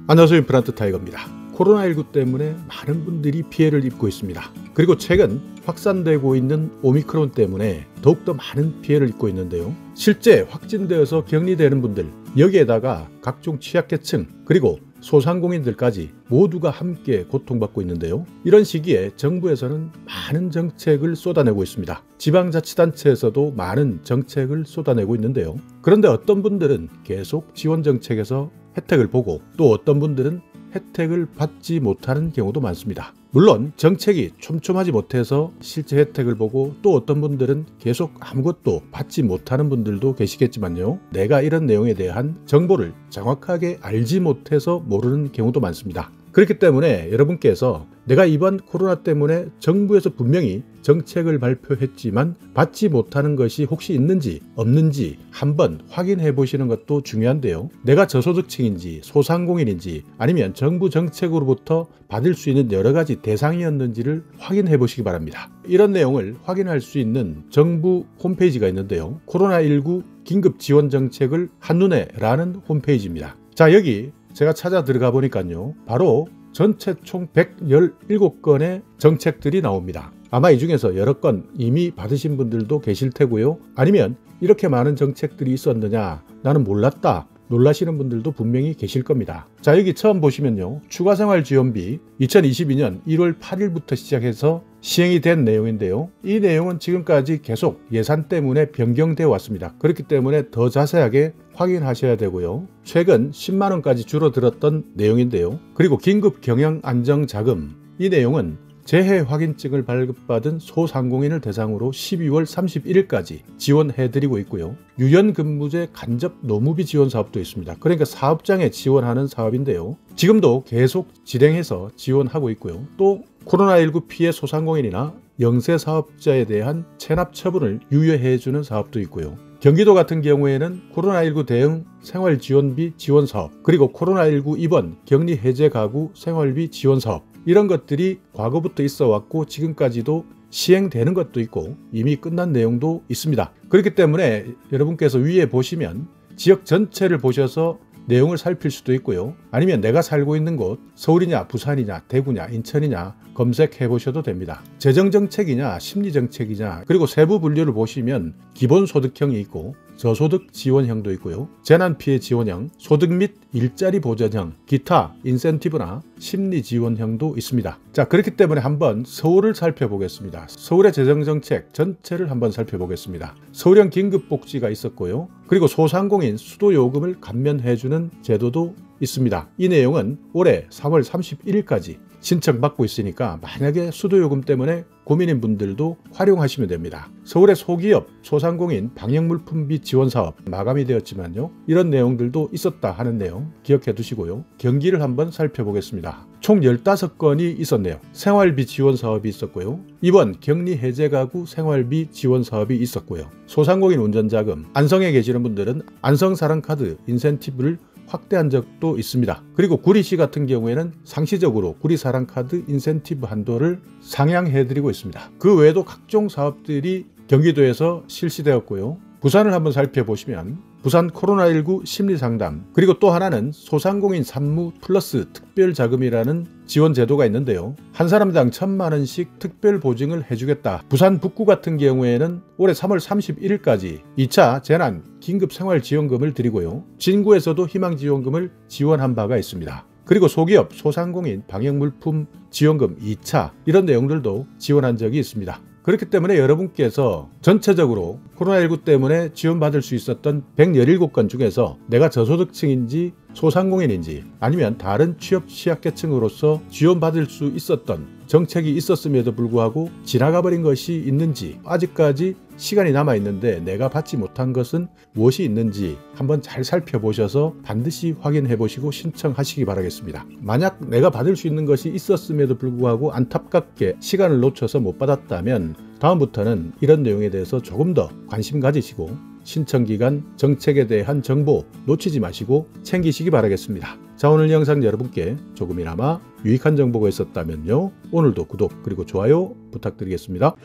안녕하세요. 임플란트 타이거입니다. 코로나19 때문에 많은 분들이 피해를 입고 있습니다. 그리고 최근 확산되고 있는 오미크론 때문에 더욱더 많은 피해를 입고 있는데요. 실제 확진되어서 격리되는 분들, 여기에다가 각종 취약계층, 그리고 소상공인들까지 모두가 함께 고통받고 있는데요. 이런 시기에 정부에서는 많은 정책을 쏟아내고 있습니다. 지방자치단체에서도 많은 정책을 쏟아내고 있는데요. 그런데 어떤 분들은 계속 지원 정책에서 혜택을 보고 또 어떤 분들은 혜택을 받지 못하는 경우도 많습니다. 물론 정책이 촘촘하지 못해서 실제 혜택을 보고 또 어떤 분들은 계속 아무것도 받지 못하는 분들도 계시겠지만요. 내가 이런 내용에 대한 정보를 정확하게 알지 못해서 모르는 경우도 많습니다. 그렇기 때문에 여러분께서 내가 이번 코로나 때문에 정부에서 분명히 정책을 발표했지만 받지 못하는 것이 혹시 있는지 없는지 한번 확인해 보시는 것도 중요한데요. 내가 저소득층인지 소상공인인지 아니면 정부 정책으로부터 받을 수 있는 여러 가지 대상이었는지를 확인해 보시기 바랍니다. 이런 내용을 확인할 수 있는 정부 홈페이지가 있는데요. 코로나19 긴급 지원 정책을 한눈에 라는 홈페이지입니다. 자, 여기 제가 찾아 들어가 보니까요. 바로 전체 총 117건의 정책들이 나옵니다. 아마 이 중에서 여러 건 이미 받으신 분들도 계실 테고요. 아니면 이렇게 많은 정책들이 있었느냐, 나는 몰랐다, 놀라시는 분들도 분명히 계실 겁니다. 자, 여기 처음 보시면요. 추가생활지원비 2022년 1월 8일부터 시작해서 시행이 된 내용인데요. 이 내용은 지금까지 계속 예산 때문에 변경되어 왔습니다. 그렇기 때문에 더 자세하게 확인하셔야 되고요. 최근 10만 원까지 줄어들었던 내용인데요. 그리고 긴급 경영안정자금, 이 내용은 재해 확인증을 발급받은 소상공인을 대상으로 12월 31일까지 지원해드리고 있고요. 유연근무제 간접 노무비 지원 사업도 있습니다. 그러니까 사업장에 지원하는 사업인데요. 지금도 계속 진행해서 지원하고 있고요. 또 코로나19 피해 소상공인이나 영세사업자에 대한 체납 처분을 유예해주는 사업도 있고요. 경기도 같은 경우에는 코로나19 대응 생활지원비 지원사업, 그리고 코로나19 입원 격리 해제 가구 생활비 지원사업, 이런 것들이 과거부터 있어 왔고 지금까지도 시행되는 것도 있고 이미 끝난 내용도 있습니다. 그렇기 때문에 여러분께서 위에 보시면 지역 전체를 보셔서 내용을 살필 수도 있고요. 아니면 내가 살고 있는 곳, 서울이냐 부산이냐 대구냐 인천이냐 검색해 보셔도 됩니다. 재정정책이냐 심리정책이냐, 그리고 세부 분류를 보시면 기본소득형이 있고 저소득 지원형도 있고요. 재난피해 지원형, 소득 및 일자리 보전형, 기타 인센티브나 심리 지원형도 있습니다. 자, 그렇기 때문에 한번 서울을 살펴보겠습니다. 서울의 재정정책 전체를 한번 살펴보겠습니다. 서울형 긴급복지가 있었고요. 그리고 소상공인 수도요금을 감면해주는 제도도 있습니다. 이 내용은 올해 4월 31일까지 신청받고 있으니까 만약에 수도요금 때문에 고민인 분들도 활용하시면 됩니다. 서울의 소기업, 소상공인 방역물품비 지원사업 마감이 되었지만요. 이런 내용들도 있었다 하는 내용 기억해 두시고요. 경기를 한번 살펴보겠습니다. 총 15건이 있었네요. 생활비 지원사업이 있었고요. 이번 격리 해제 가구 생활비 지원사업이 있었고요. 소상공인 운전자금, 안성에 계시는 분들은 안성사랑카드 인센티브를 확대한 적도 있습니다. 그리고 구리시 같은 경우에는 상시적으로 구리사랑카드 인센티브 한도를 상향해드리고 있습니다. 그 외에도 각종 사업들이 경기도에서 실시되었고요. 부산을 한번 살펴보시면 부산 코로나19 심리상담, 그리고 또 하나는 소상공인 산무 플러스 특별자금이라는 지원 제도가 있는데요. 한 사람당 1,000만 원씩 특별 보증을 해주겠다. 부산 북구 같은 경우에는 올해 3월 31일까지 2차 재난 긴급생활지원금을 드리고요. 진구에서도 희망지원금을 지원한 바가 있습니다. 그리고 소기업, 소상공인 방역물품 지원금 2차, 이런 내용들도 지원한 적이 있습니다. 그렇기 때문에 여러분께서 전체적으로 코로나19 때문에 지원받을 수 있었던 117건 중에서 내가 저소득층인지 소상공인인지 아니면 다른 취업 취약계층으로서 지원받을 수 있었던 정책이 있었음에도 불구하고 지나가 버린 것이 있는지, 아직까지 시간이 남아 있는데 내가 받지 못한 것은 무엇이 있는지 한번 잘 살펴보셔서 반드시 확인해 보시고 신청하시기 바라겠습니다. 만약 내가 받을 수 있는 것이 있었음에도 불구하고 안타깝게 시간을 놓쳐서 못 받았다면 다음부터는 이런 내용에 대해서 조금 더 관심 가지시고 신청기간 정책에 대한 정보 놓치지 마시고 챙기시기 바라겠습니다. 자, 오늘 영상 여러분께 조금이나마 유익한 정보가 있었다면요. 오늘도 구독 그리고 좋아요 부탁드리겠습니다.